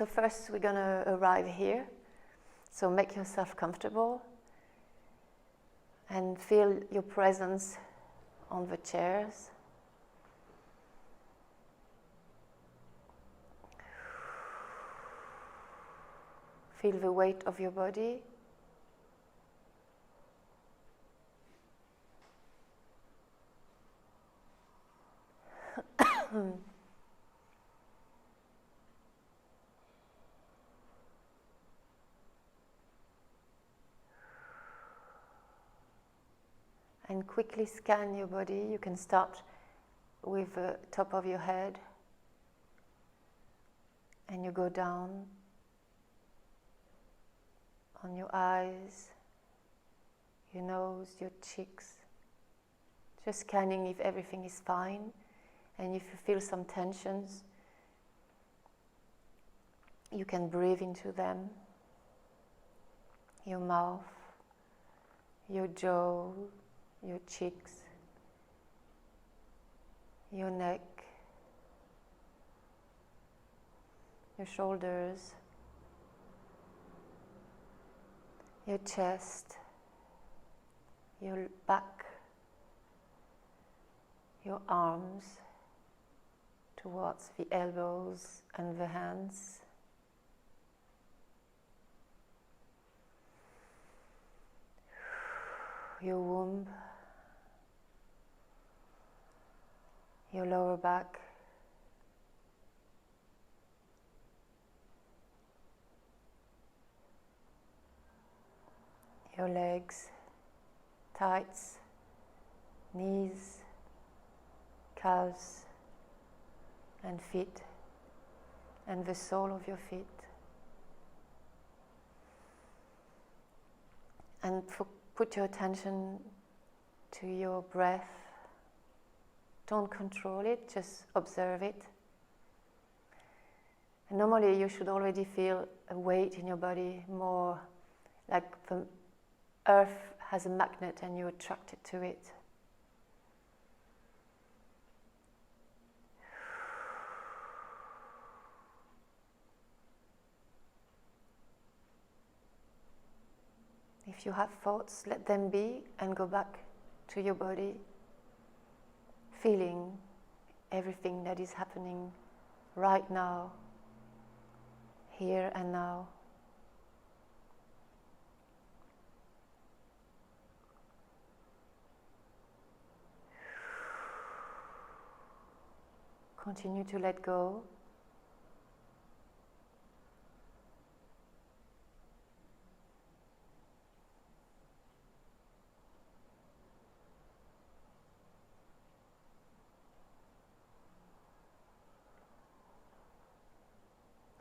So first we're going to arrive here. So make yourself comfortable and feel your presence on the chairs. Feel the weight of your body. And quickly scan your body. You can start with the top of your head and you go down on your eyes, your nose, your cheeks. Just scanning if everything is fine, and if you feel some tensions, you can breathe into them. Your mouth, your jaw, your cheeks, your neck, your shoulders, your chest, your back, your arms towards the elbows and the hands. Your womb, your lower back, your legs, thighs, knees, calves, and feet, and the sole of your feet. And put your attention to your breath. Don't control it, just observe it. And normally you should already feel a weight in your body, more like the earth has a magnet and you're attracted to it. If you have thoughts, let them be and go back to your body, feeling everything that is happening right now, here and now. Continue to let go.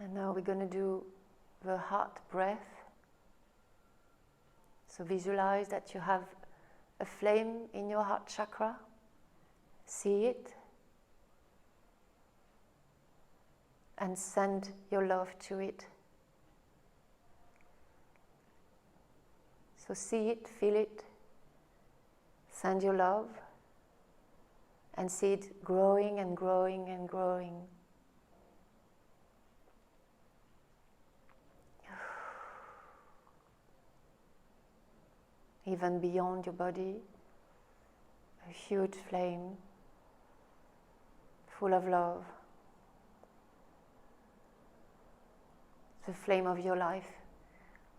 And now we're going to do the heart breath. So visualize that you have a flame in your heart chakra. See it. And send your love to it. So see it, feel it, send your love, and see it growing and growing and growing. Even beyond your body, a huge flame full of love. The flame of your life,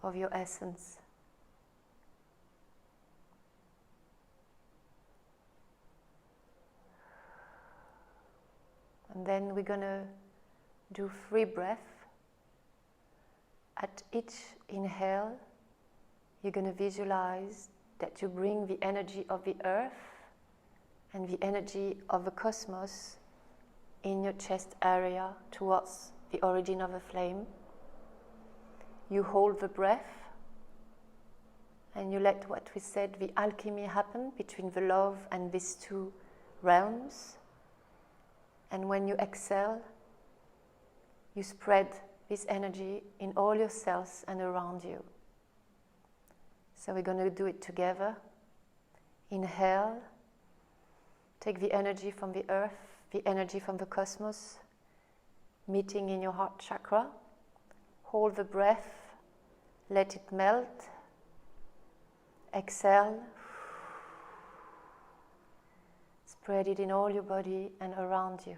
of your essence. And then we're going to do 3 breaths. At each inhale, you're going to visualize that you bring the energy of the earth and the energy of the cosmos in your chest area towards the origin of the flame. You hold the breath and you let what we said, the alchemy, happen between the love and these 2 realms. And when you exhale, you spread this energy in all your cells and around you. So we're going to do it together. Inhale, take the energy from the earth, the energy from the cosmos, meeting in your heart chakra. hold the breath, let it melt, exhale, spread it in all your body and around you.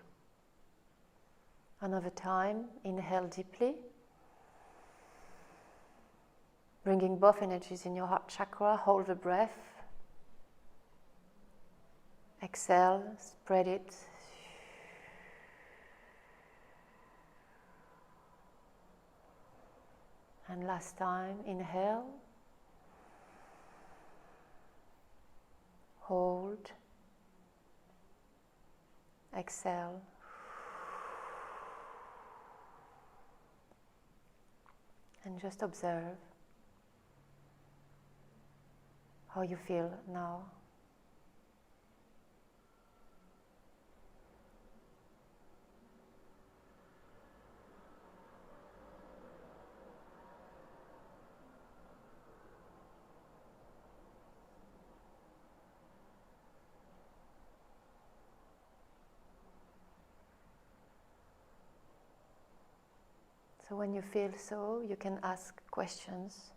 Another time, inhale deeply, bringing both energies in your heart chakra, hold the breath, exhale, spread it. And last time, inhale, hold, exhale. And just observe how you feel now. So when you feel so, you can ask questions.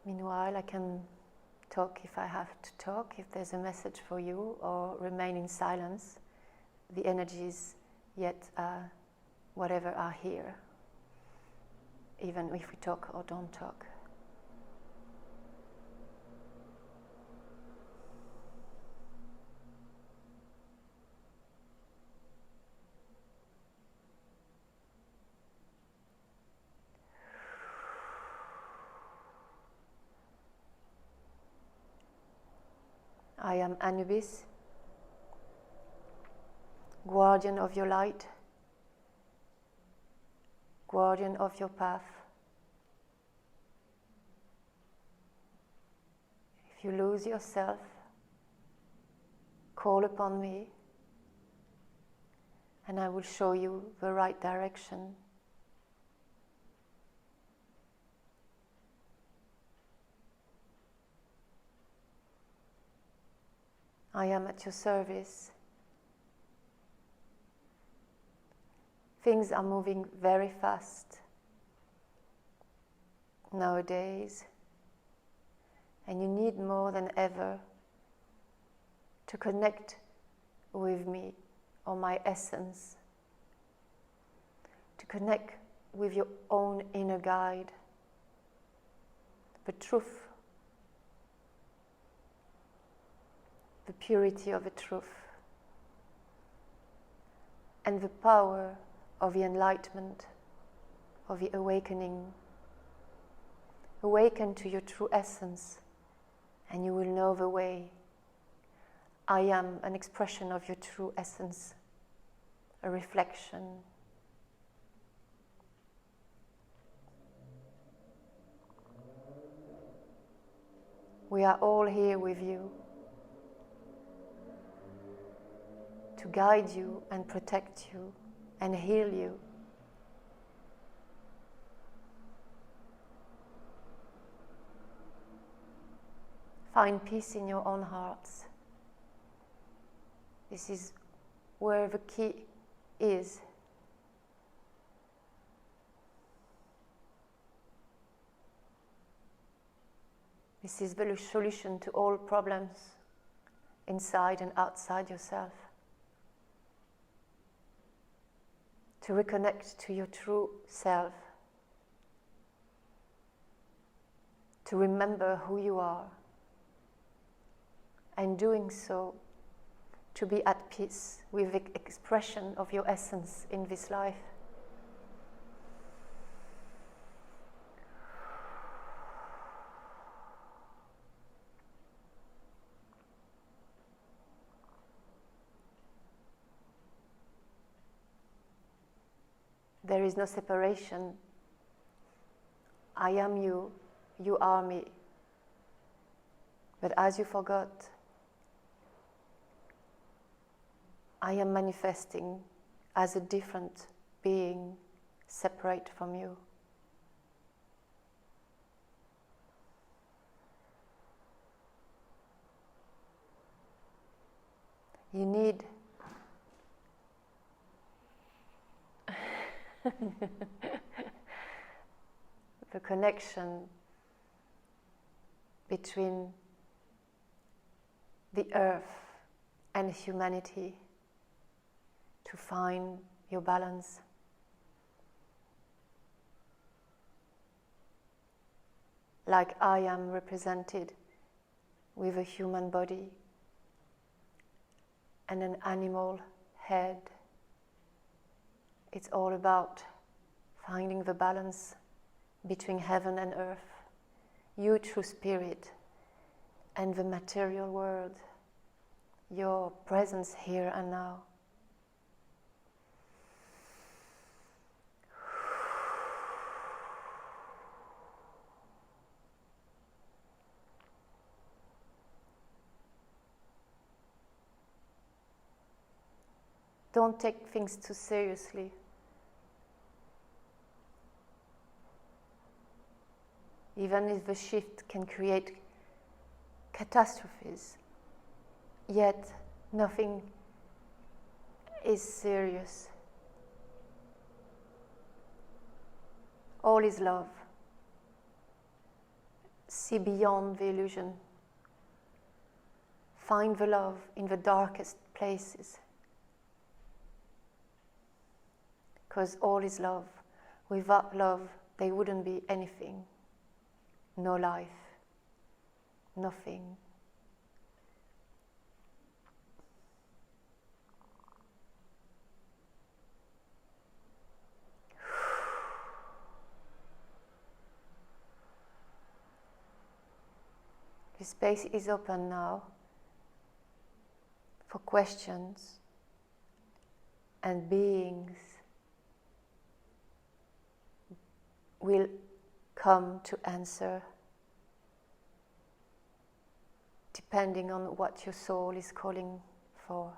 Meanwhile, I can talk if I have to talk, if there's a message for you, or remain in silence. The energies yet, whatever, are here, even if we talk or don't talk. I am Anubis, guardian of your light, guardian of your path. If you lose yourself, call upon me, and I will show you the right direction. I am at your service. Things are moving very fast nowadays, and you need more than ever to connect with me or my essence, to connect with your own inner guide, the truth, the purity of the truth, and the power of the enlightenment, of the awakening. Awaken to your true essence, and you will know the way. I am an expression of your true essence, a reflection. We are all here with you to guide you and protect you and heal you. Find peace in your own hearts. This is where the key is. This is the solution to all problems inside and outside yourself. To reconnect to your true self. To remember who you are. And doing so, to be at peace with the expression of your essence in this life. There is no separation. I am you, you are me. But as you forgot, I am manifesting as a different being, separate from you. You need The connection between the earth and humanity to find your balance. Like I am represented with a human body and an animal head. It's all about finding the balance between heaven and earth, you true spirit, and the material world, your presence here and now. Don't take things too seriously. Even if the shift can create catastrophes, yet nothing is serious. All is love. See beyond the illusion. Find the love in the darkest places. Because all is love. Without love, there wouldn't be anything. No life. Nothing. The space is open now for questions and beings will come to answer depending on what your soul is calling for.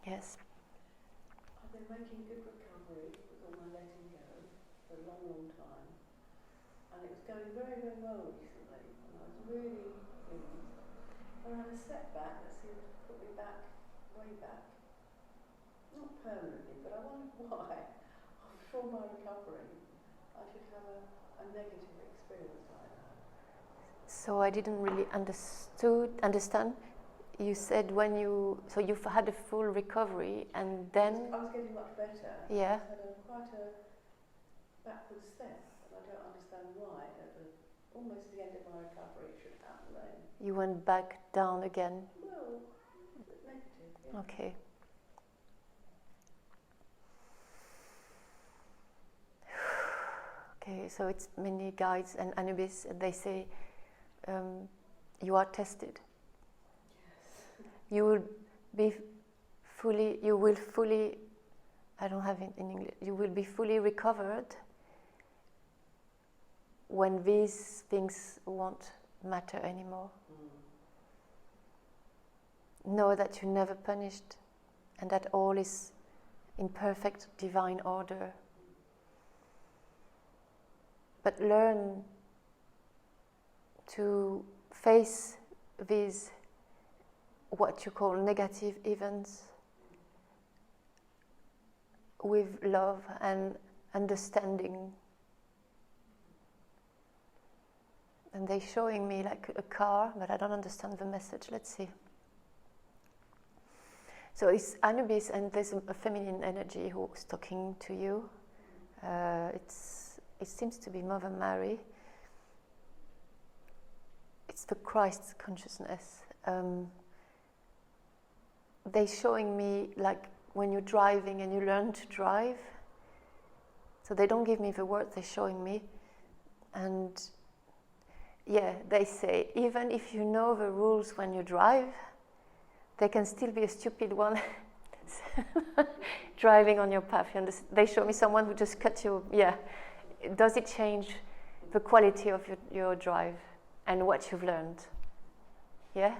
Yes. I've been making good recovery with all my letting go for a long, long time. And it was going very, very well recently. And I was really pleased. And I had a setback that seemed to put me back, way back. Not permanently, but I wondered why. After all my recovery, I should have a negative experience like that. So I didn't really understand. You said so you've had a full recovery and then... I was getting much better. Yeah. I had quite a backward step, and I don't understand why. At almost the end of my recovery, it should happen then. You went back down again? Well, a bit negative, yeah. Okay. Okay, so it's many guides and Anubis, and they say you are tested. You will fully, I don't have it in English, you will be fully recovered when these things won't matter anymore. Know that you're never punished and that all is in perfect divine order. But learn to face these what you call negative events with love and understanding. And they're showing me like a car, but I don't understand the message. Let's see. So it's Anubis, and there's a feminine energy who's talking to you. It seems to be Mother Mary. It's the Christ consciousness. They're showing me like when you're driving and you learn to drive. So they don't give me the words, they're showing me. And yeah, they say, even if you know the rules when you drive, there can still be a stupid one driving on your path. They show me someone who just cut you. Yeah. Does it change the quality of your drive and what you've learned. Yeah?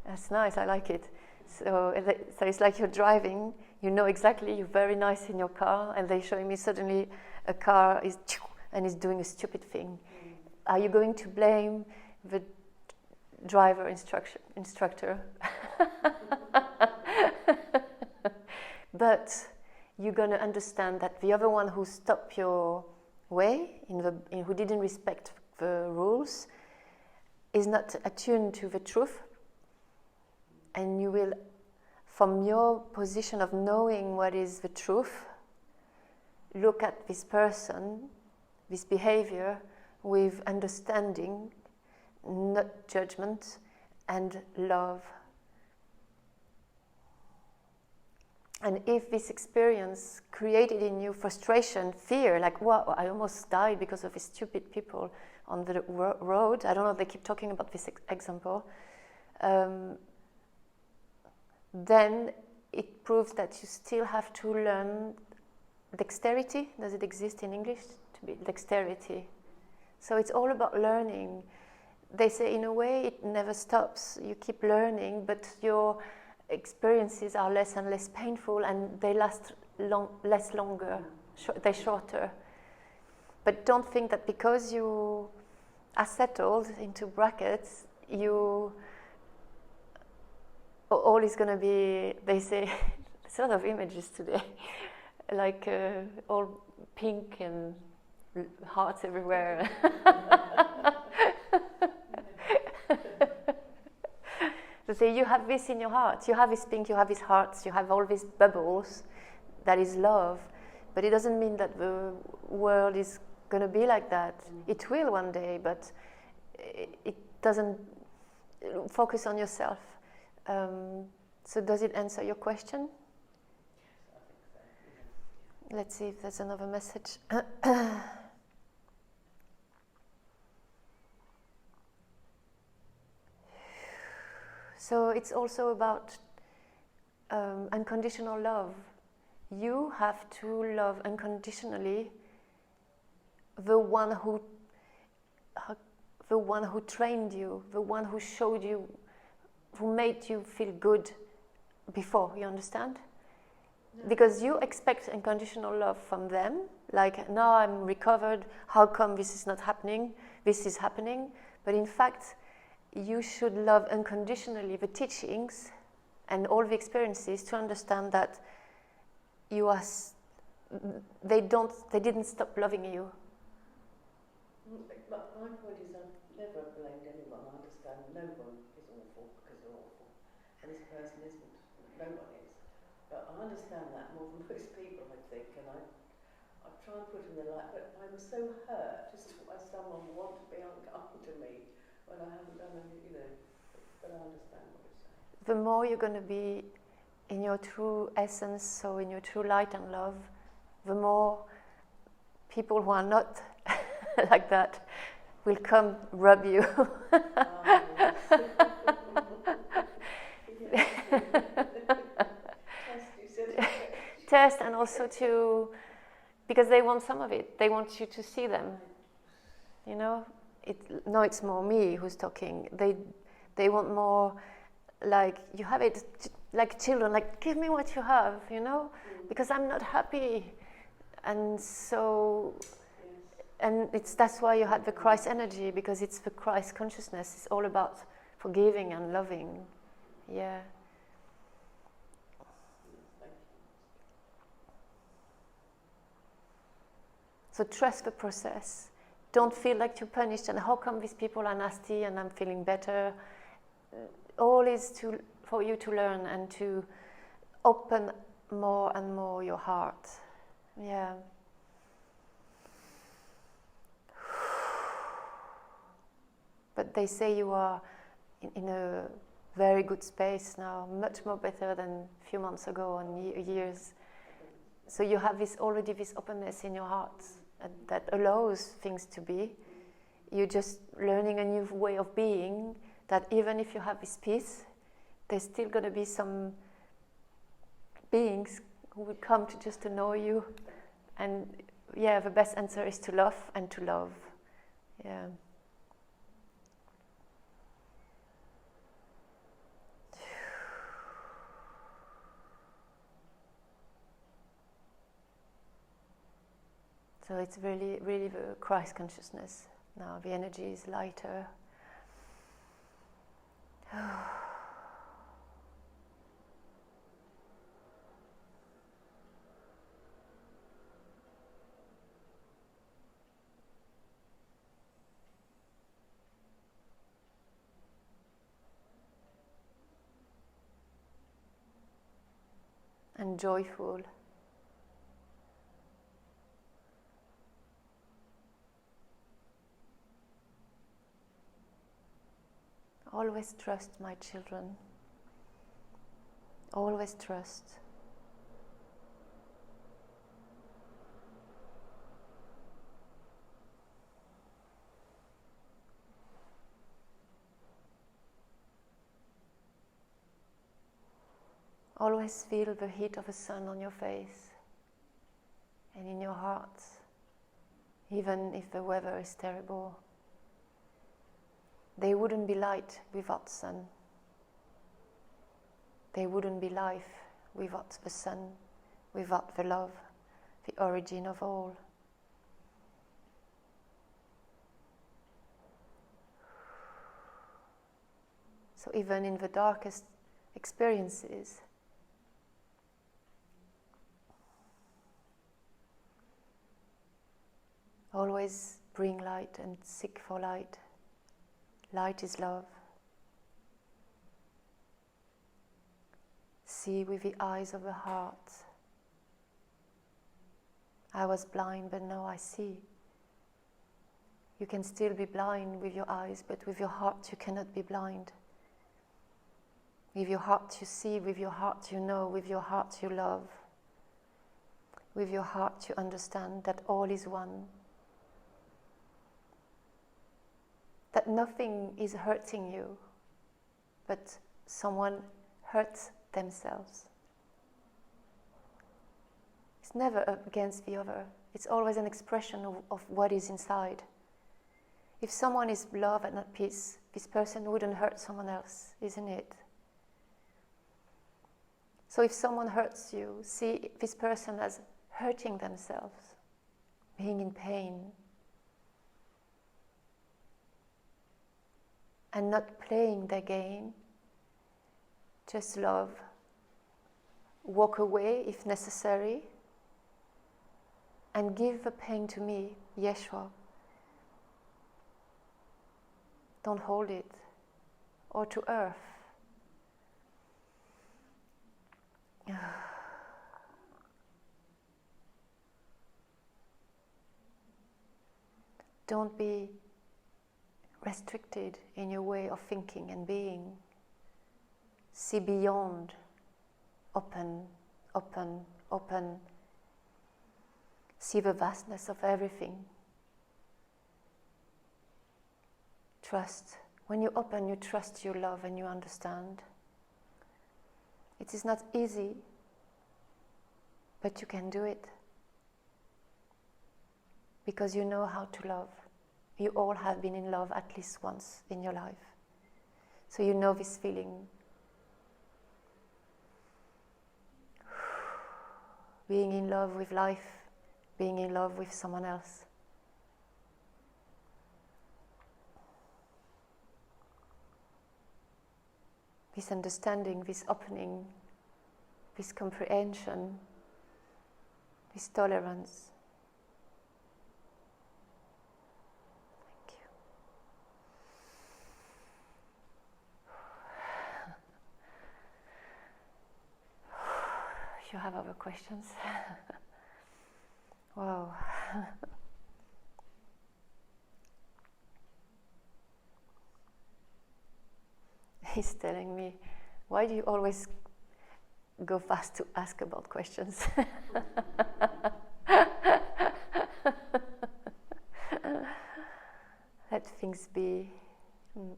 That's nice, I like it. So it's like you're driving, you know exactly, you're very nice in your car, and they're showing me suddenly a car is doing a stupid thing. Are you going to blame the driver instructor? But you're going to understand that the other one who stopped your way, who didn't respect the rules, is not attuned to the truth. And you will, from your position of knowing what is the truth, look at this person, this behavior, with understanding, not judgment, and love. And if this experience created in you frustration, fear, like, wow, I almost died because of these stupid people on the road, I don't know, they keep talking about this example, then it proves that you still have to learn dexterity. Does it exist in English? To be dexterity. So it's all about learning. They say in a way it never stops. You keep learning, but your experiences are less and less painful, and they last less longer. They're shorter. But don't think that because you are settled into brackets, all is going to be, they say, sort of images today, like all pink and hearts everywhere. They say you have this in your heart, you have this pink, you have these hearts, you have all these bubbles, that is love. But it doesn't mean that the world is going to be like that. It will one day, but it doesn't focus on yourself. So does it answer your question? Yes, I think so. Let's see if there's another message. So it's also about unconditional love. You have to love unconditionally the one who trained you, the one who showed you, who made you feel good before, you understand? No. Because you expect unconditional love from them, like, now I'm recovered, how come this is not happening? This is happening. But in fact, you should love unconditionally the teachings and all the experiences to understand that they didn't stop loving you. But my point is, I've never blamed anyone. I understand no one is awful because they're awful, and this person isn't. No one is. But I understand that more than most people, I think, and I try and put in the light. But I'm so hurt as to why someone would want to be unkind to me when I haven't done anything, but I understand what you're saying. The more you're going to be in your true essence, so in your true light and love, the more people who are not like that will come rub you. Test, and also because they want some of it. They want you to see them. You know? It's more me who's talking. They want more, like, you have it, like children, like, give me what you have, you know, because I'm not happy. And so, and that's why you had the Christ energy, because it's the Christ consciousness. It's all about forgiving and loving. Yeah. So trust the process. Don't feel like you're punished and how come these people are nasty and I'm feeling better. All is for you to learn and to open more and more your heart. Yeah. But they say you are in a very good space now, much more better than a few months ago and years. So you have already this openness in your heart that allows things to be. You're just learning a new way of being, that even if you have this peace, there's still going to be some beings who will come to know you. And yeah, the best answer is to love and to love. Yeah. So it's really, really the Christ consciousness. Now the energy is lighter. And joyful. Always trust, my children. Always trust. Always feel the heat of the sun on your face and in your heart, even if the weather is terrible. There wouldn't be light without sun. There wouldn't be life without the sun, without the love, the origin of all. So even in the darkest experiences, always bring light and seek for light. Light is love. See with the eyes of the heart. I was blind, but now I see. You can still be blind with your eyes, but with your heart you cannot be blind. With your heart you see, with your heart you know, with your heart you love. With your heart you understand that all is one. That nothing is hurting you, but someone hurts themselves. It's never against the other. It's always an expression of what is inside. If someone is love and at peace, this person wouldn't hurt someone else, isn't it? So if someone hurts you, see this person as hurting themselves, being in pain, and not playing their game. Just love. Walk away if necessary, and give the pain to me, Yeshua. Don't hold it, or to earth. Don't be restricted in your way of thinking and being. See beyond. Open, open, open. See the vastness of everything. Trust. When you open, you trust, you love, and you understand. It is not easy, but you can do it. Because you know how to love. You all have been in love at least once in your life. So you know this feeling. Being in love with life, being in love with someone else. This understanding, this opening, this comprehension, this tolerance. Thank you. You have other questions? Wow. He's telling me, why do you always go fast to ask about questions? Let things be. And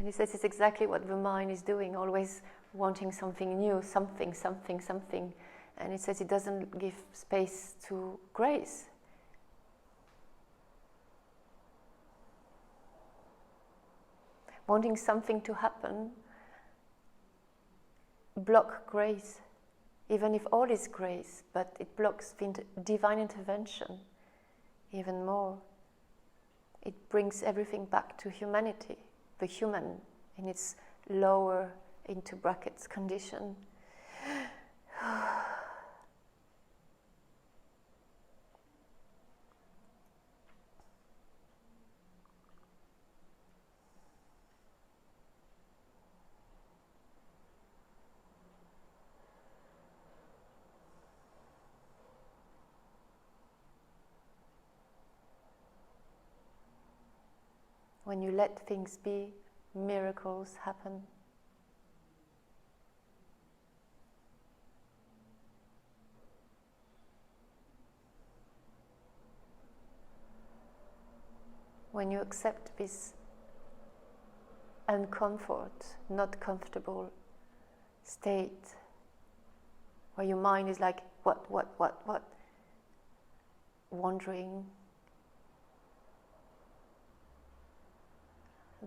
he says it's exactly what the mind is doing, always wanting something new, something. And it says it doesn't give space to grace. Wanting something to happen block grace, even if all is grace, but it blocks divine intervention even more. It brings everything back to humanity, the human in its lower, into brackets, condition. When you let things be, miracles happen. When you accept this uncomfort, not comfortable state, where your mind is like, what, wandering,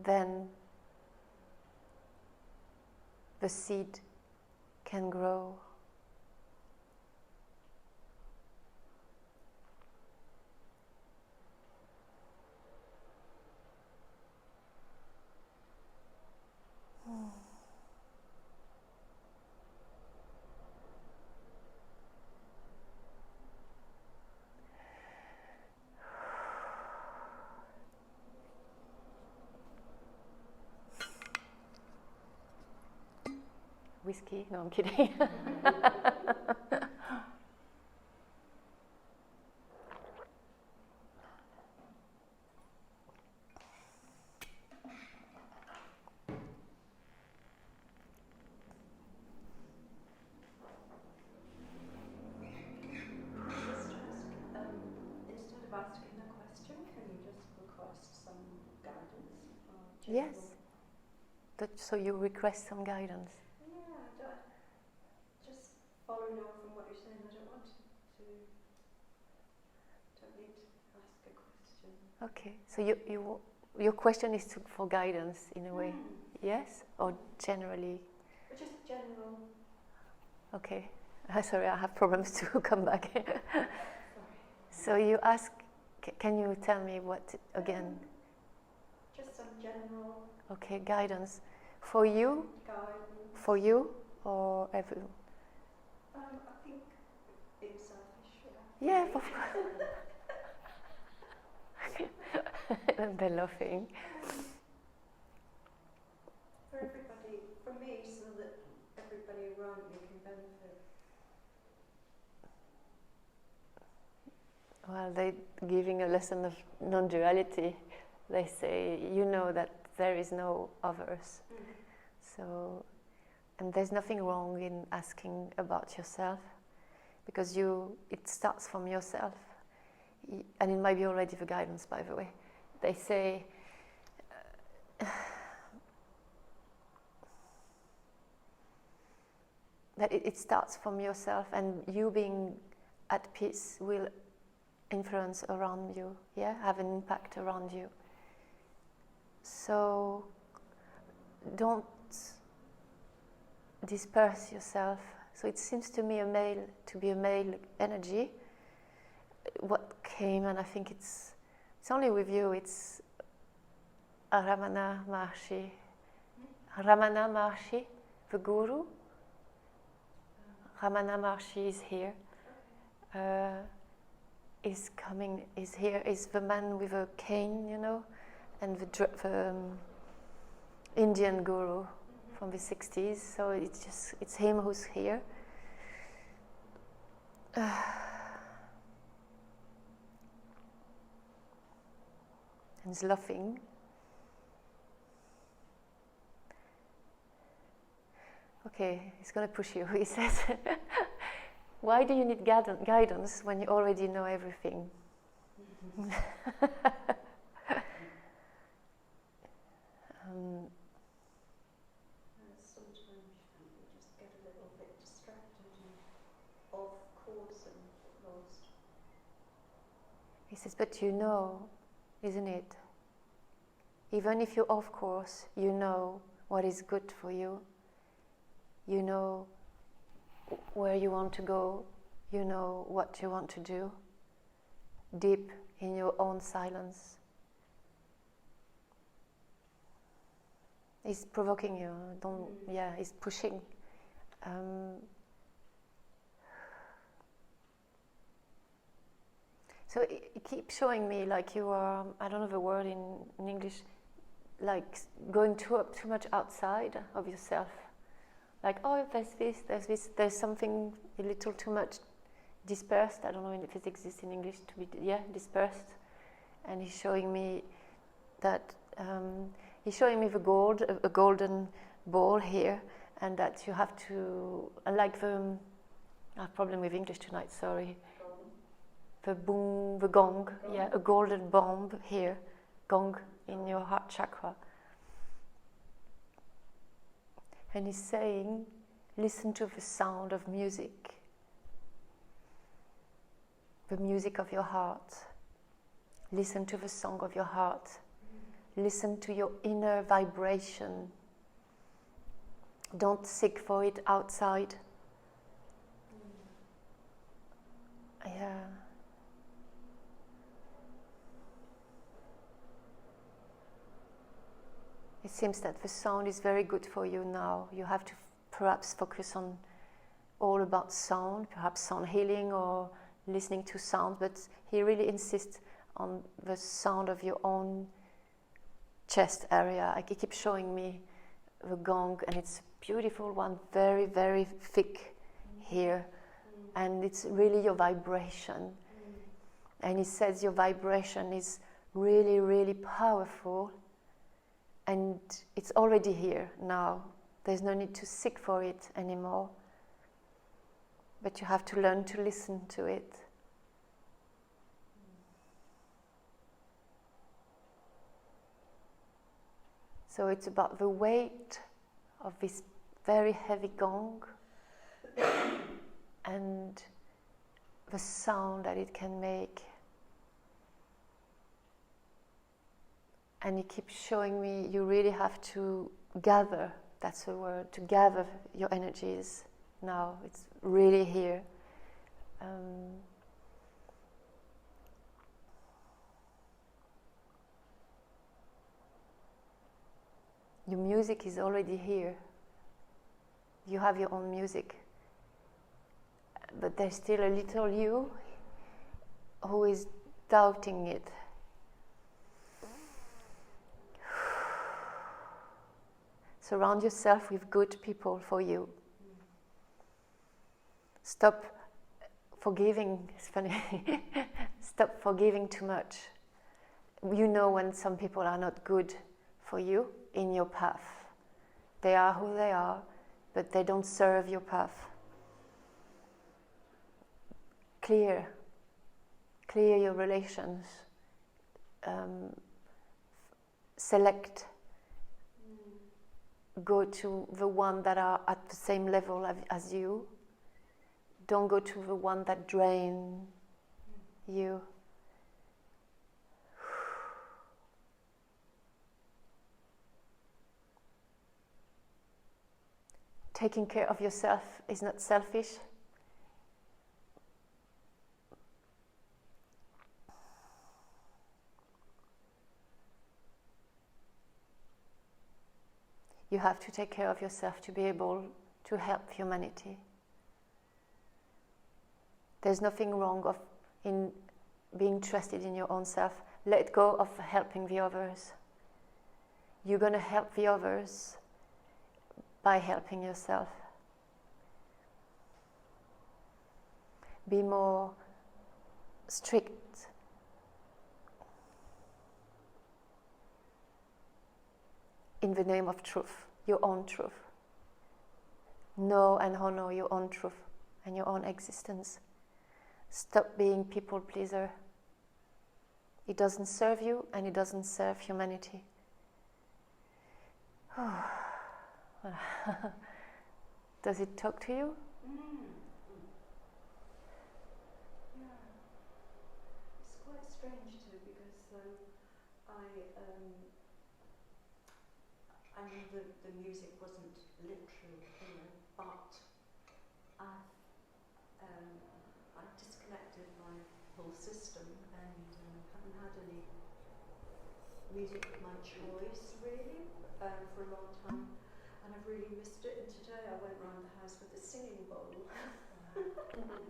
then the seed can grow. Whiskey? No, I'm kidding. Instead of asking a question, can you just request some guidance? Yes. So you request some guidance. Yeah, just following on from what you're saying, I don't want to don't need to ask a question. Okay, so your question is for guidance in a way, yes? Or generally? But just general. Okay, sorry, I have problems to come back. Sorry. So you ask, can you tell me what, again? Just some general. Okay, guidance. For you? Guidance. For you or everyone? I think being selfish, Yeah, of course. And they're laughing. For everybody, for me, so that everybody around me can benefit. Well, they're giving a lesson of non-duality. They say, you know that there is no others. So, and there's nothing wrong in asking about yourself, because it starts from yourself. And it might be already the guidance, by the way. They say, that it starts from yourself, and you being at peace will influence around you, have an impact around you. So don't disperse yourself. So it seems to me to be a male energy. What came, and I think it's only with you, it's Ramana Marhashi. Ramana Marhashi, the guru. Ramana Marhashi is here. Is here, is the man with a cane, and the Indian guru from the 60s. So it's him who's here. And he's laughing. Okay, he's going to push you. He says, why do you need guidance when you already know everything? Sometimes you just get a little bit distracted and He says, but you know, isn't it? Even if you're off course, you know what is good for you. You know where you want to go. You know what you want to do. Deep in your own silence. He's provoking you. He's pushing. So it keeps showing me like you are, I don't know the word in English, like going too much outside of yourself. Like, oh, there's this, there's something a little too much dispersed. I don't know if it exists in English to be, dispersed. And he's showing me that, he's showing me the a golden ball here, and that you have to, like I have a problem with English tonight, sorry. The gong, a golden bomb here, gong in your heart chakra. And he's saying, listen to the sound of music, the music of your heart. Listen to the song of your heart. Listen to your inner vibration. Don't seek for it outside. Yeah. It seems that the sound is very good for you now. You have to perhaps focus on all about sound, perhaps sound healing or listening to sound, but he really insists on the sound of your own chest area. He keeps showing me the gong, and it's a beautiful one, very, very thick here, and it's really your vibration. And he says your vibration is really, really powerful. And it's already here now. There's no need to seek for it anymore. But you have to learn to listen to it. So it's about the weight of this very heavy gong and the sound that it can make. And he keeps showing me you really have to gather, that's the word, to gather your energies now. It's really here. Your music is already here. You have your own music. But there's still a little you who is doubting it. Surround yourself with good people for you. Stop forgiving. It's funny. Stop forgiving too much. You know when some people are not good for you in your path. They are who they are, but they don't serve your path. Clear your relations. Select. Go to the one that are at the same level as you. Don't go to the one that drain you. Taking care of yourself is not selfish. You have to take care of yourself to be able to help humanity. There's nothing wrong in being trusted in your own self. Let go of helping the others. You're going to help the others by helping yourself. Be more strict. In the name of truth, your own truth. Know and honor your own truth and your own existence. Stop being people pleaser. It doesn't serve you and it doesn't serve humanity. Does it talk to you? Yeah. It's quite strange knew the music wasn't literal, but I disconnected my whole system and haven't had any music of my choice really for a long time, and I've really missed it. And today I went round the house with a singing bowl.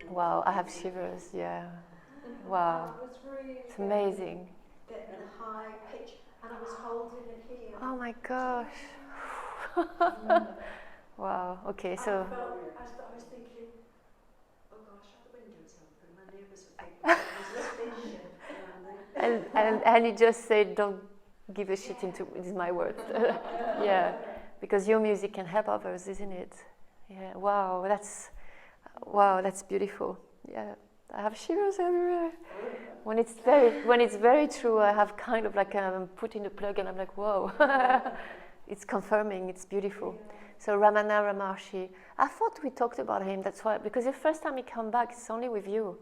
Wow, I have shivers. Yeah. Wow. I was really it's amazing. Getting a high pitch, and I was holding it here. Oh my gosh. Wow. Okay, so. I was thinking, oh gosh, shut the windows open. My neighbours are thinking there's a spaceship around there. And you just said, don't give a shit into. This is my word. Yeah, because your music can help others, isn't it? Yeah. Wow. That's beautiful. Yeah. I have shivers everywhere. When it's very true, I have kind of like put in the plug and I'm like, whoa. It's confirming, it's beautiful. So Ramana Marhashi, I thought we talked about him, that's why, because the first time he came back, it's only with you.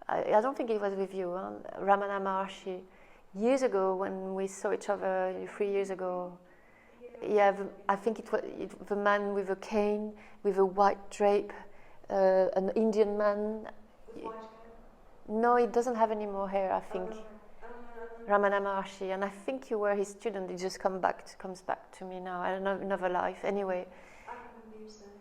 I don't think it was with you, huh? Ramana Marhashi. Years ago, when we saw each other, 3 years ago, I think it was the man with a cane, with a white drape, an Indian man. No, he doesn't have any more hair, I think. Ramana Marhashi, and I think you were his student. He just comes back to me now. I don't know, another life. Anyway.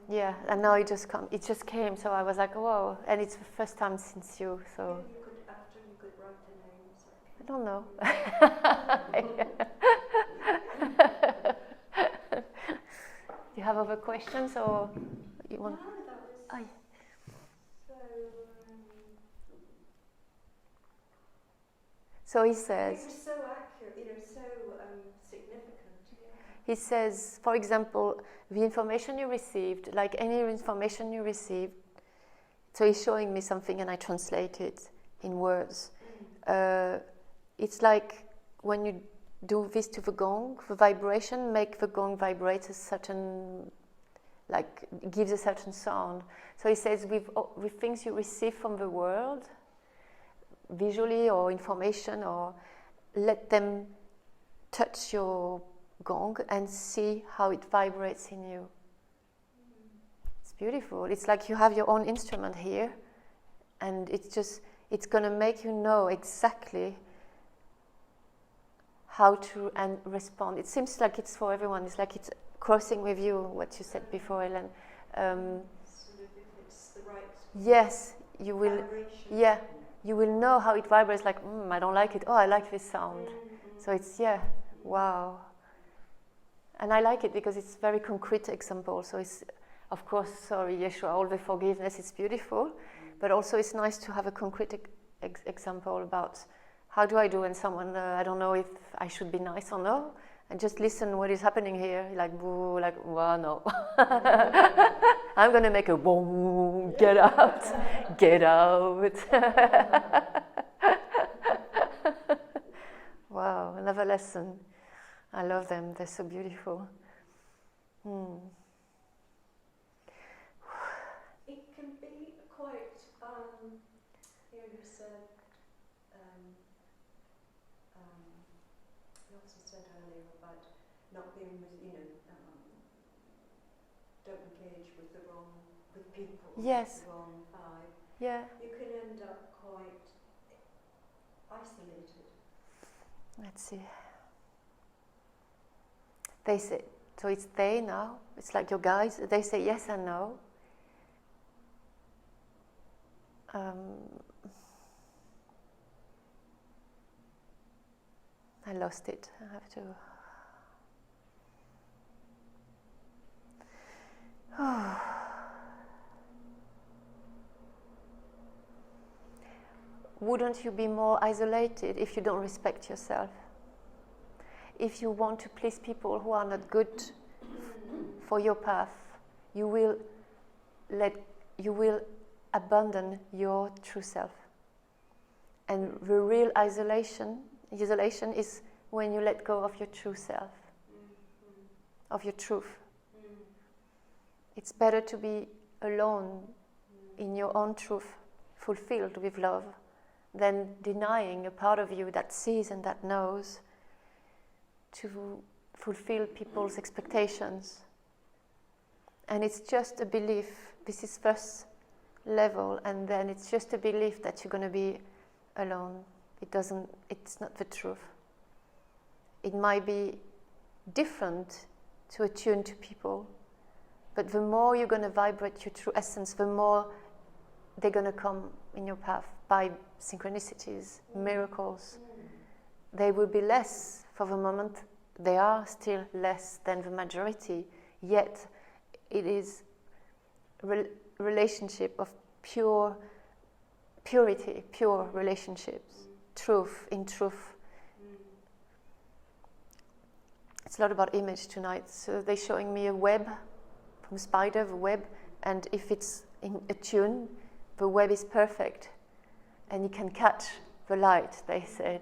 Yeah, and now it just came. So I was like, whoa! And it's the first time since you. So. You could write the names. I don't know. Do you have other questions, or you want? No, that was. Oh, yeah. So he says. It was so accurate, so significant. He says, for example, the information you received, like any information you received. So he's showing me something, and I translate it in words. It's like when you do this to the gong, the vibration make the gong vibrate a certain, like gives a certain sound. So he says, with things you receive from the world, visually or information, or let them touch your gong and see how it vibrates in you. It's beautiful. It's like you have your own instrument here, and it's going to make you know exactly how to respond. It seems like it's for everyone. It's like it's crossing with you, what you said before, Ellen. It's the right. Yes, you will. Vibration. Yeah. You will know how it vibrates, like, I don't like it, oh, I like this sound. So it's, wow. And I like it because it's very concrete example. So it's, of course, sorry, Yeshua, all the forgiveness, it's beautiful. But also it's nice to have a concrete example about how do I do when someone, I don't know if I should be nice or no. And just listen what is happening here, like, boo, like, well, no. I'm going to make a boom, get out, get out. Wow, another lesson. I love them, they're so beautiful. It can be quite, you said, you also said earlier about not being with, don't engage with people. Yes. The wrong vibe. Yeah. You can end up quite isolated. Let's see. They say, so it's they now. It's like your guys. They say yes and no. I lost it. I have to. Wouldn't you be more isolated if you don't respect yourself? If you want to please people who are not good for your path, you will abandon your true self. And the real isolation is when you let go of your true self, of your truth. It's better to be alone in your own truth, fulfilled with love, than denying a part of you that sees and that knows. to fulfill people's expectations. And it's just a belief. This is first level, and then it's just a belief that you're going to be alone. It's not the truth. It might be different to attune to people, but the more you're going to vibrate your true essence, the more they're going to come in your path by synchronicities, miracles. They will be less for the moment. They are still less than the majority, yet it is relationship of purity, pure relationships, truth in truth. It's a lot about image tonight. So they're showing me a web from spider, the web, and if it's in a tune, the web is perfect, and you can catch the light, they said.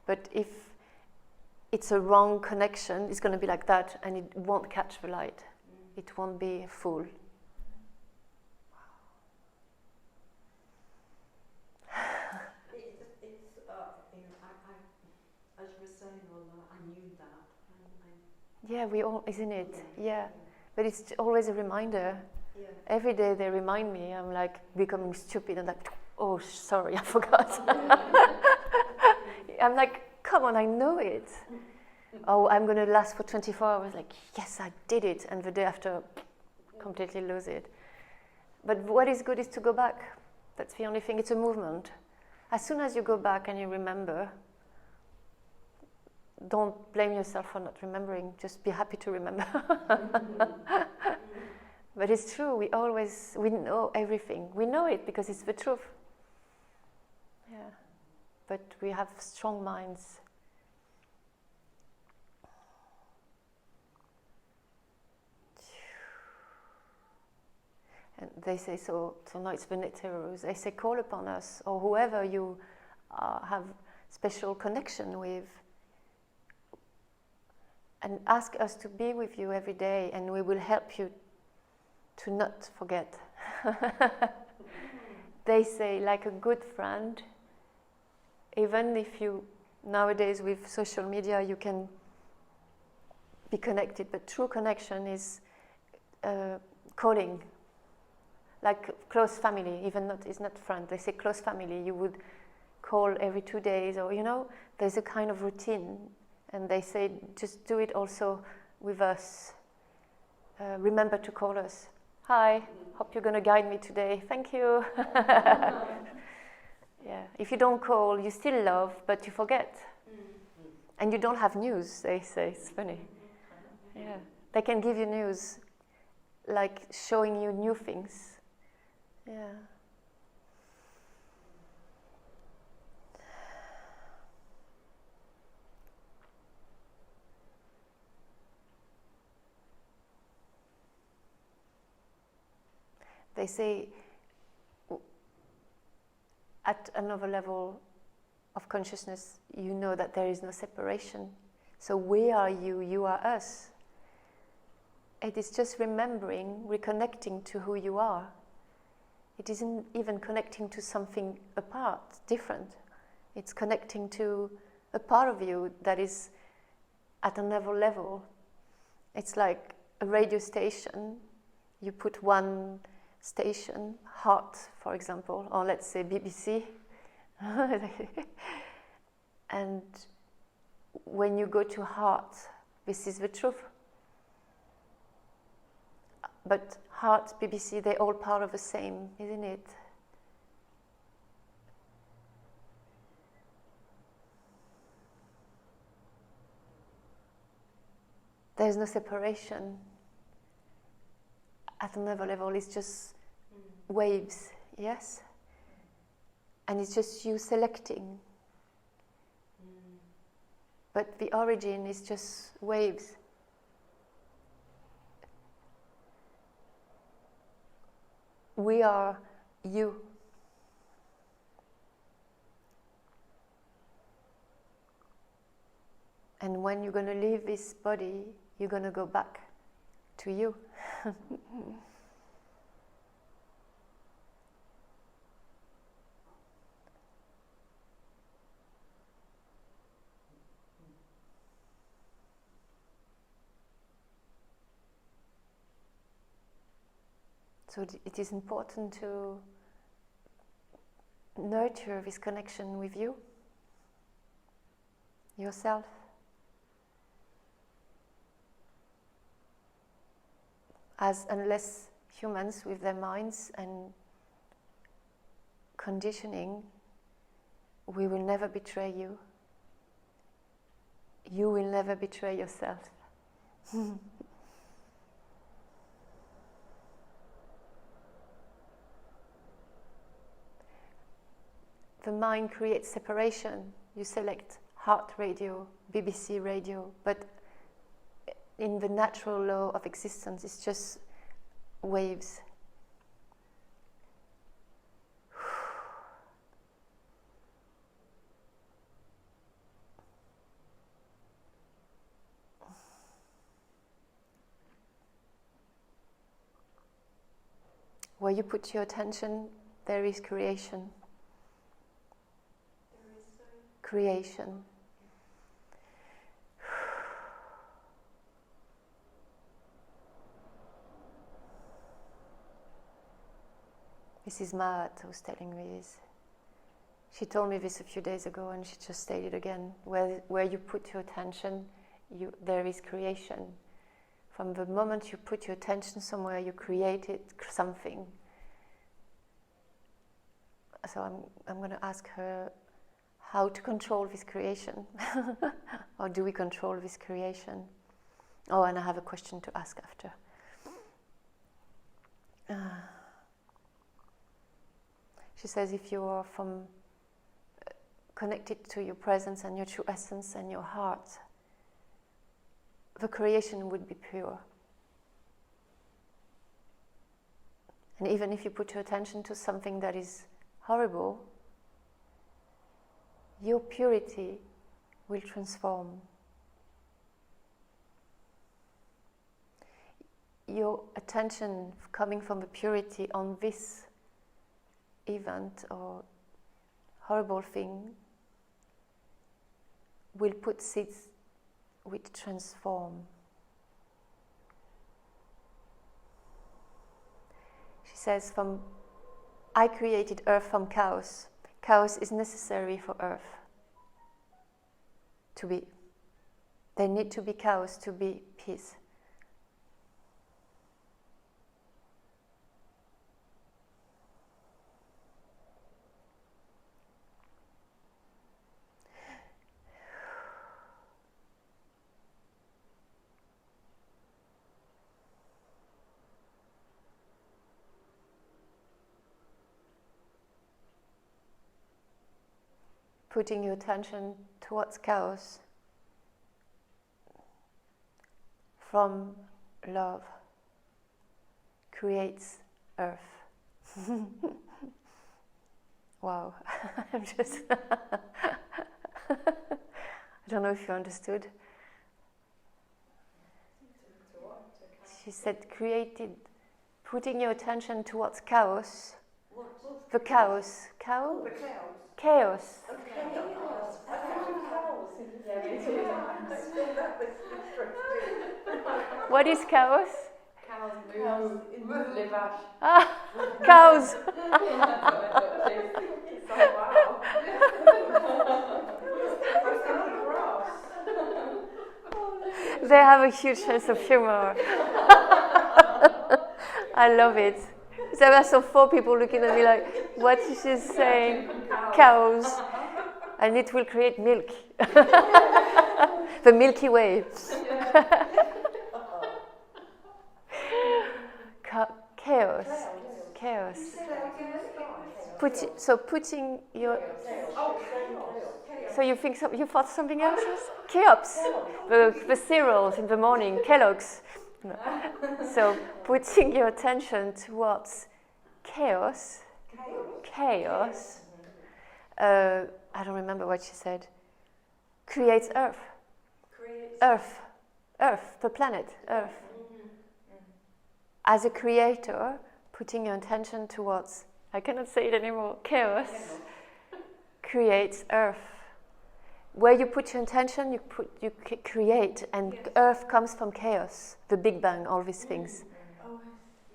But if it's a wrong connection, it's going to be like that, and it won't catch the light. It won't be full. As you were saying all that, I knew that. Yeah, we all, isn't it? Yeah. But it's always a reminder. Yeah. Every day they remind me, I'm like becoming stupid and like, oh, sorry, I forgot. I'm like, come on, I know it. Oh, I'm going to last for 24 hours. Like, yes, I did it. And the day after, completely lose it. But what is good is to go back. That's the only thing. It's a movement. As soon as you go back and you remember, don't blame yourself for not remembering. Just be happy to remember. But it's true. We know everything. We know it because it's the truth. Yeah. But we have strong minds. And they say, so now it's the net heroes. They say, call upon us, or whoever you have special connection with, and ask us to be with you every day, and we will help you to not forget. They say, like a good friend, even if you, nowadays with social media, you can be connected, but true connection is calling. Like close family, even not, it's not friend. They say close family, you would call every 2 days, or there's a kind of routine. And they say, just do it also with us. Remember to call us. Hi, hope you're going to guide me today. Thank you. Yeah. If you don't call, you still love, but you forget. And you don't have news, they say. It's funny. Yeah. They can give you news, like showing you new things. Yeah. They say at another level of consciousness, you know that there is no separation. So we are you, you are us. It is just remembering, reconnecting to who you are. It isn't even connecting to something apart, different. It's connecting to a part of you that is at another level. It's like a radio station. You put one station, Heart, for example, or let's say BBC. And when you go to Heart, this is the truth. But Heart, BBC, they're all part of the same, isn't it? There's no separation. At another level, it's just waves, yes? And it's just you selecting. But the origin is just waves. We are you. And when you're going to leave this body, you're going to go back to you. So it is important to nurture this connection with you, yourself. As unless humans with their minds and conditioning, we will never betray you. You will never betray yourself. The mind creates separation. You select heart radio, BBC radio, but in the natural law of existence, it's just waves. Where you put your attention, there is creation. Creation. Mrs. Maat was telling me this. She told me this a few days ago and she just stated again. Where you put your attention, there is creation. From the moment you put your attention somewhere, you created something. So I'm going to ask her how to control this creation. Or do we control this creation? Oh, and I have a question to ask after. She says if you are connected to your presence and your true essence and your heart, the creation would be pure. And even if you put your attention to something that is horrible, your purity will transform. Your attention coming from the purity on this event or horrible thing will put seeds which transform. She says, I created earth from chaos. Chaos is necessary for earth to be. There need to be chaos to be peace. Putting your attention towards chaos from love creates earth. Wow, I'm just I don't know if you understood. She said putting your attention towards chaos. The chaos. Chaos? Chaos. Chaos. I think chaos. Yeah, me too. That was interesting. What is chaos? Cows live ash. Ah, cows. It's like, wow. They have a huge sense of humor. I love it. There were some 4 people looking at me like, what is she saying? Cows. And it will create milk. The Milky Way. Chaos. Chaos. Putting your... So you think you thought something else? Chaos. The cereals in the morning, Kellogg's. No. So putting your attention towards chaos. I don't remember what she said. Creates earth. Earth, the planet, Earth. As a creator, putting your attention towards, I cannot say it anymore, chaos, creates earth. Where you put your intention, you create, and earth comes from chaos, the Big Bang, all these things.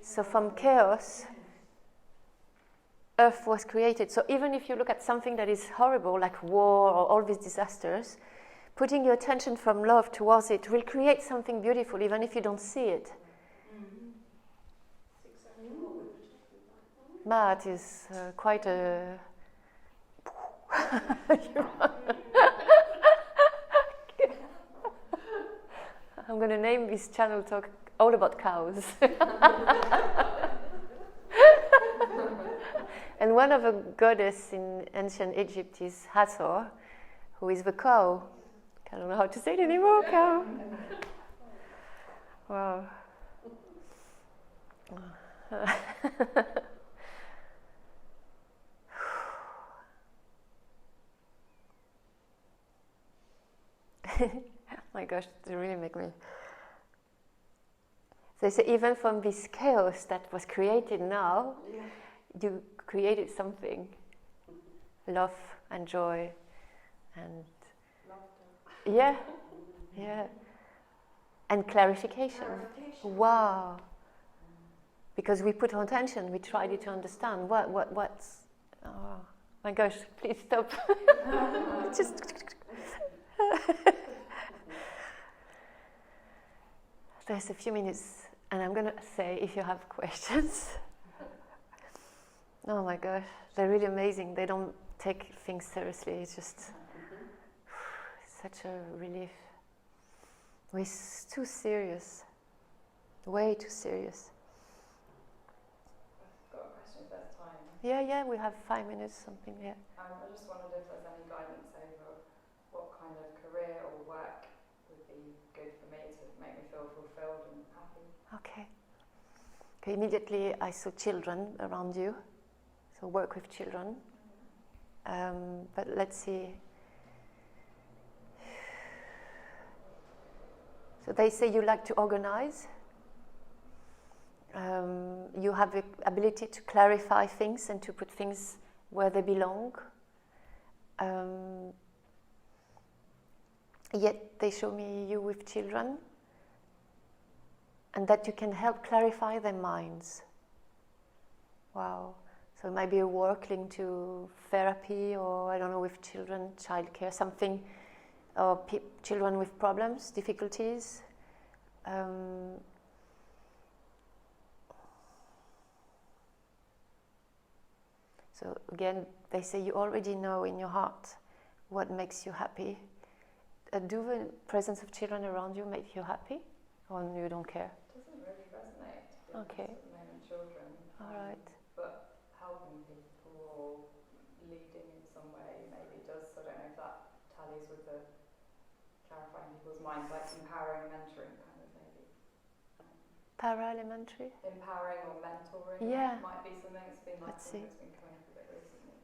So from chaos, Earth was created. So even if you look at something that is horrible, like war or all these disasters, putting your attention from love towards it will create something beautiful, even if you don't see it. That's exactly what we were talking about. Matt is quite a... I'm going to name this channel talk all about cows. And one of the goddess in ancient Egypt is Hathor, who is the cow. I don't know how to say it anymore, cow. Wow. My gosh, they really make me... They say even from this chaos that was created now, you created something. Love and joy and... Yeah, yeah. And clarification. Wow. Because we put our attention, we tried to understand what's... Oh my gosh, please stop. Just... There's a few minutes, and I'm going to say if you have questions. Oh my gosh, they're really amazing. They don't take things seriously. It's just such a relief. We're too serious, way too serious. I've got a question if there's time. Yeah, we have 5 minutes, something, yeah. I just wondered if there's any guidance over what kind of career or work would be good for me to make me feel fulfilled and happy. Okay, immediately I saw children around you, so work with children. But let's see. So they say you like to organize. You have the ability to clarify things and to put things where they belong. Yet they show me you with children, and that you can help clarify their minds. Wow. So it might be a work linked to therapy, or I don't know, with children, childcare, something, or children with problems, difficulties. So again, they say you already know in your heart what makes you happy. Do the presence of children around you make you happy, or you don't care? It doesn't really resonate, to be Okay. honest, at the moment, children. All right. But helping people or leading in some way maybe does. I don't know if that tallies with the clarifying people's minds, like empowering, mentoring kind of maybe. Para-elementary? Empowering or mentoring might be something that's been like something that's been coming up a bit recently.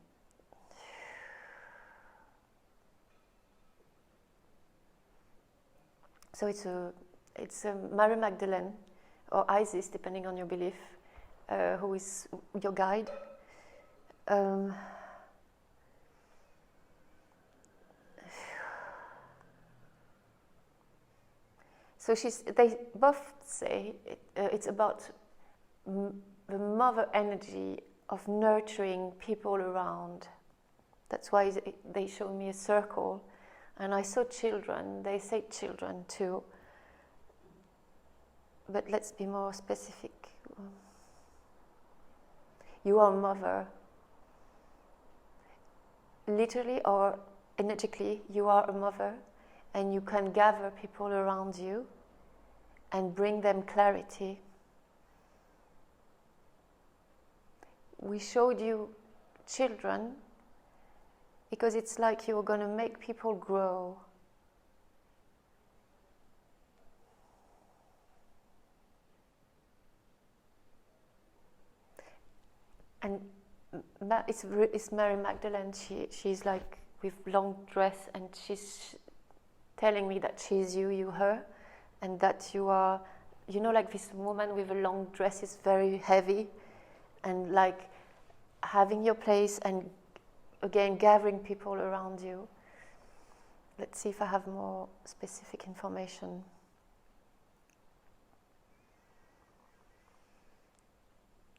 So it's Mary Magdalene or Isis, depending on your belief, who is your guide. So they both say it's about the mother energy of nurturing people around. That's why they show me a circle. And I saw children, they say children too. But let's be more specific. You are a mother. Literally or energetically, you are a mother, and you can gather people around you and bring them clarity. We showed you children because it's like you're going to make people grow. And it's Mary Magdalene. She's like with long dress, and she's telling me that she's you her, and that you are, like this woman with a long dress is very heavy, and like having your place and again gathering people around you. Let's see if I have more specific information.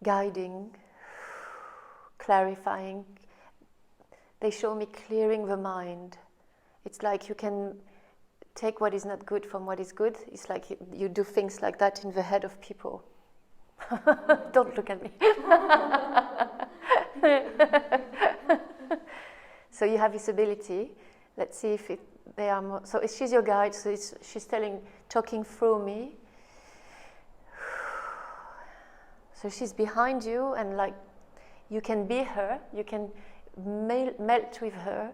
guiding, clarifying. They show me clearing the mind. It's like you can take what is not good from what is good. It's like you do things like that in the head of people. Don't look at me. So you have this ability. Let's see if they are more. So she's your guide. So she's talking through me. So she's behind you, and like you can be her. You can melt with her,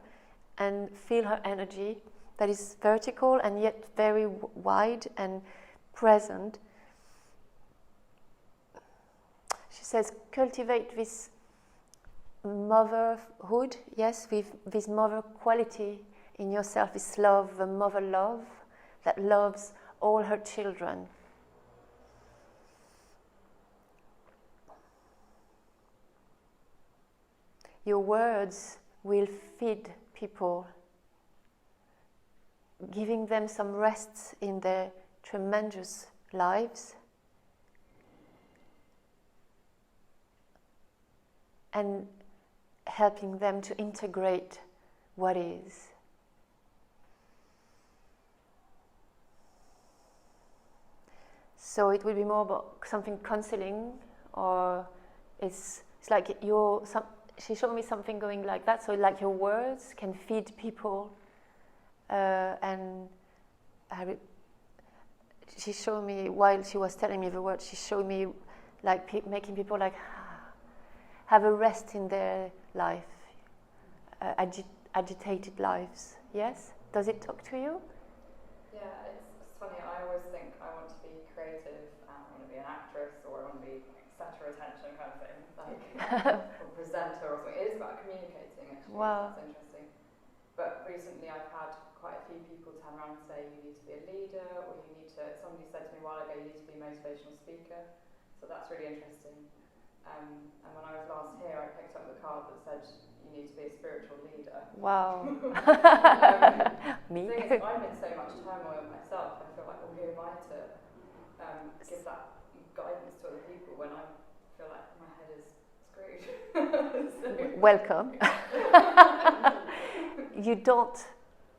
and feel her energy. That is vertical and yet very wide and present. She says, cultivate this motherhood, yes, with this mother quality in yourself, this love, the mother love that loves all her children. Your words will feed people, giving them some rest in their tremendous lives, and helping them to integrate what is. So it will be more about something counseling, or it's like she showed me something going like that. So like your words can feed people, and she showed me, while she was telling me the words, she showed me like making people like have a rest in their life, agitated lives. Yes? Does it talk to you? Yeah, it's funny. I always think I want to be creative, and I want to be an actress, or I want to be center of attention kind of thing, like or presenter or something. It is about communicating, actually. Wow. That's interesting. But recently I've had quite a few people turn around and say you need to be a leader, or you need to, somebody said to me a while ago, you need to be a motivational speaker. So that's really interesting. And when I was last here, I picked up the card that said you need to be a spiritual leader. Wow. Me? The thing is, I'm in so much turmoil myself. I feel like, well, who am I to give that guidance to other people when I feel like my head is screwed? Welcome. You don't.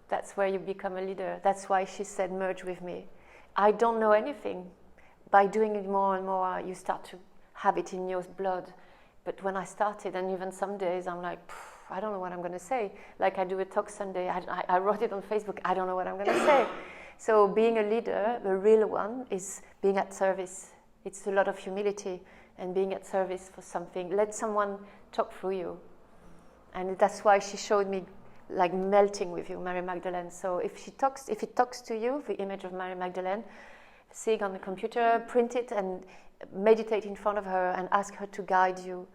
That's where you become a leader. That's why she said, merge with me. I don't know anything. By doing it more and more, you start to have it in your blood. But when I started, and even some days, I'm like, I don't know what I'm going to say. Like I do a talk Sunday, I wrote it on Facebook, I don't know what I'm going to say. So being a leader, the real one, is being at service. It's a lot of humility and being at service for something. Let someone talk through you. And that's why she showed me like melting with you, Mary Magdalene. So if it talks to you, the image of Mary Magdalene, see it on the computer, print it, and meditate in front of her and ask her to guide you.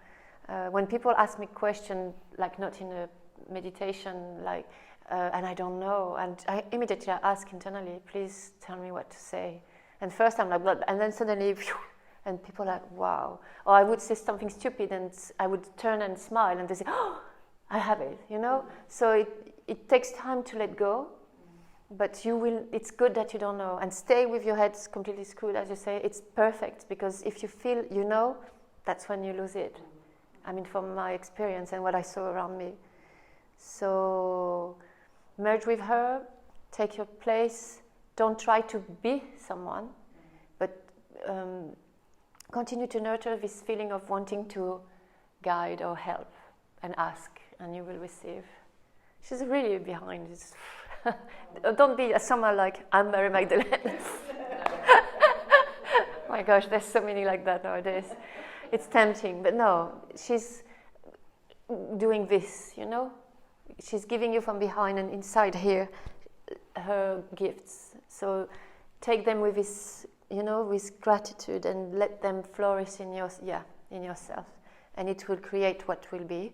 When people ask me questions, like not in a meditation, like, and I don't know, and I immediately ask internally, please tell me what to say. And first I'm like, and then suddenly, phew, and people are like, wow. Or I would say something stupid, and I would turn and smile, and they say, oh, I have it, you know? So it takes time to let go. But it's good that you don't know, and stay with your head completely screwed, as you say. It's perfect, because if you feel you know, that's when you lose it. I mean, from my experience and what I saw around me. So merge with her, take your place. Don't try to be someone, but continue to nurture this feeling of wanting to guide or help, and ask, and you will receive. She's really behind this. Don't be someone like, I'm Mary Magdalene. My gosh, there's so many like that nowadays. It's tempting, but no, she's doing this, you know? She's giving you from behind and inside here her gifts. So take them with this, you know, with gratitude, and let them flourish in yourself. And it will create what will be.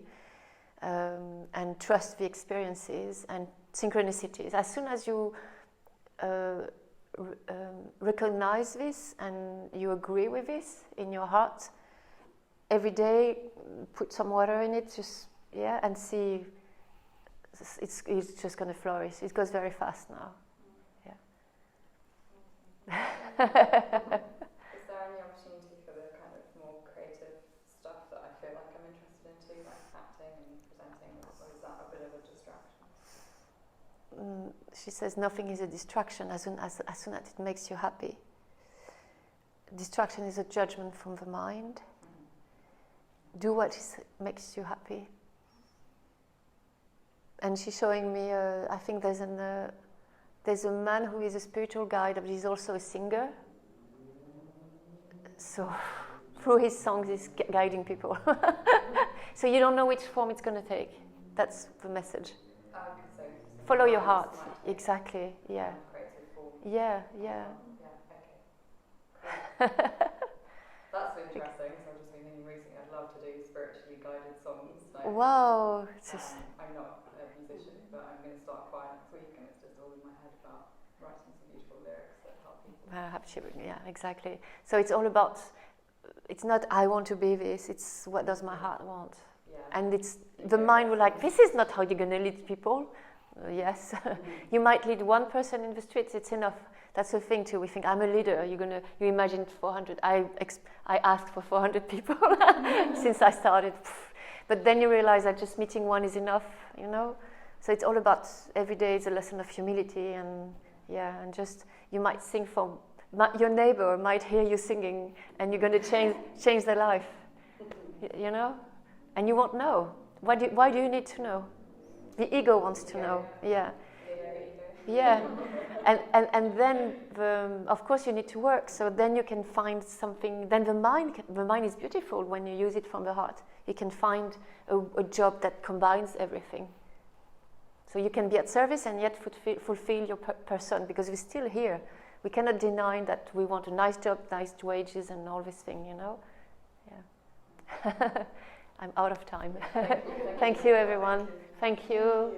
And trust the experiences and synchronicities. As soon as you recognize this and you agree with this in your heart, every day put some water in it, and see. It's just going to flourish. It goes very fast now. Is there any opportunity for the kind of more creative she says nothing is a distraction as soon as it makes you happy. Distraction is a judgment from the mind. Do what makes you happy. And she's showing me, I think there's a man who is a spiritual guide, but he's also a singer. So through his songs, he's guiding people. So you don't know which form it's going to take. That's the message. So follow your heart. Exactly. Yeah. Yeah. Yeah. Okay. That's interesting. So I've just been thinking recently. I'd love to do spiritually guided songs. Like, wow. I'm not a musician, but I'm going to start choir next week, and it's just all in my head about writing some beautiful lyrics that help people. Yeah, exactly. So it's all about. It's not I want to be this. It's what does my heart want. Yeah. And it's the mind will like, this is not how you're going to lead people. Yes, you might lead one person in the streets. It's enough. That's the thing too. We think I'm a leader. You imagine 400. I asked for 400 people since I started, but then you realize that just meeting one is enough. So it's all about every day. It's a lesson of humility and just you might sing for your neighbor might hear you singing, and you're going to change their life. And you won't know. Why do you need to know? The ego wants to know. Yeah. And then of course you need to work. So then you can find something. Then the mind is beautiful when you use it from the heart. You can find a job that combines everything. So you can be at service and yet fulfill your person, because we're still here. We cannot deny that we want a nice job, nice wages, and all this thing. Yeah. I'm out of time. Thank you, everyone. Thank you.